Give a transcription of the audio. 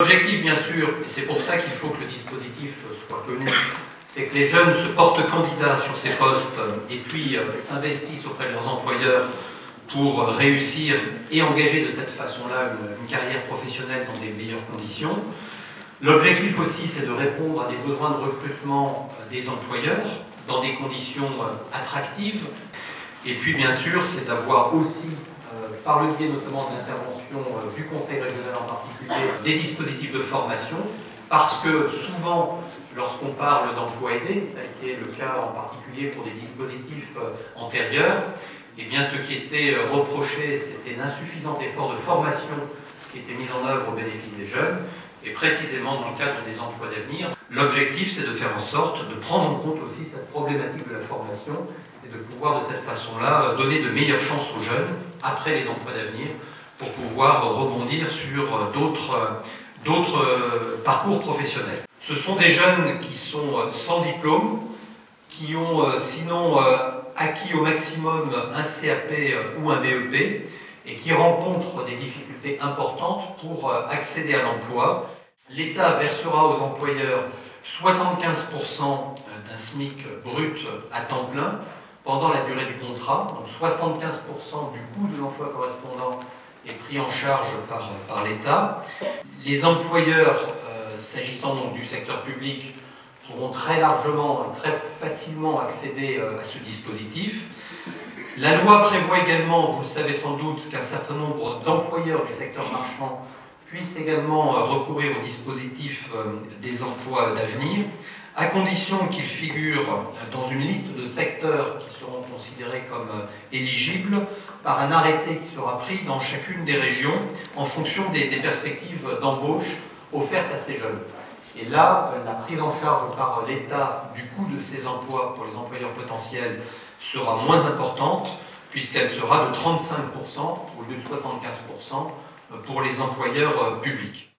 L'objectif, bien sûr, et c'est pour ça qu'il faut que le dispositif soit connu, c'est que les jeunes se portent candidats sur ces postes et puis s'investissent auprès de leurs employeurs pour réussir et engager de cette façon-là une carrière professionnelle dans des meilleures conditions. L'objectif aussi, c'est de répondre à des besoins de recrutement des employeurs dans des conditions attractives. Et puis, bien sûr, c'est d'avoir aussi, par le biais notamment de l'intervention du Conseil régional en particulier, des dispositifs de formation, parce que souvent, lorsqu'on parle d'emploi aidé, ça a été le cas en particulier pour des dispositifs antérieurs, eh bien, ce qui était reproché, c'était l'insuffisant effort de formation qui était mis en œuvre au bénéfice des jeunes, et précisément dans le cadre des emplois d'avenir. L'objectif, c'est de faire en sorte de prendre en compte aussi cette problématique de la formation et de pouvoir de cette façon-là donner de meilleures chances aux jeunes après les emplois d'avenir pour pouvoir rebondir sur d'autres parcours professionnels. Ce sont des jeunes qui sont sans diplôme, qui ont sinon acquis au maximum un CAP ou un BEP et qui rencontrent des difficultés importantes pour accéder à l'emploi. L'État versera aux employeurs 75% d'un SMIC brut à temps plein pendant la durée du contrat, donc 75% du coût de l'emploi correspondant est pris en charge par l'État. Les employeurs, s'agissant donc du secteur public, pourront très largement, très facilement accéder à ce dispositif. La loi prévoit également, vous le savez sans doute, qu'un certain nombre d'employeurs du secteur marchand puissent également recourir au dispositif des emplois d'avenir, à condition qu'ils figurent dans une liste de secteurs qui seront considérés comme éligibles par un arrêté qui sera pris dans chacune des régions en fonction des perspectives d'embauche offertes à ces jeunes. Et là, la prise en charge par l'État du coût de ces emplois pour les employeurs potentiels sera moins importante, puisqu'elle sera de 35% au lieu de 75% pour les employeurs publics.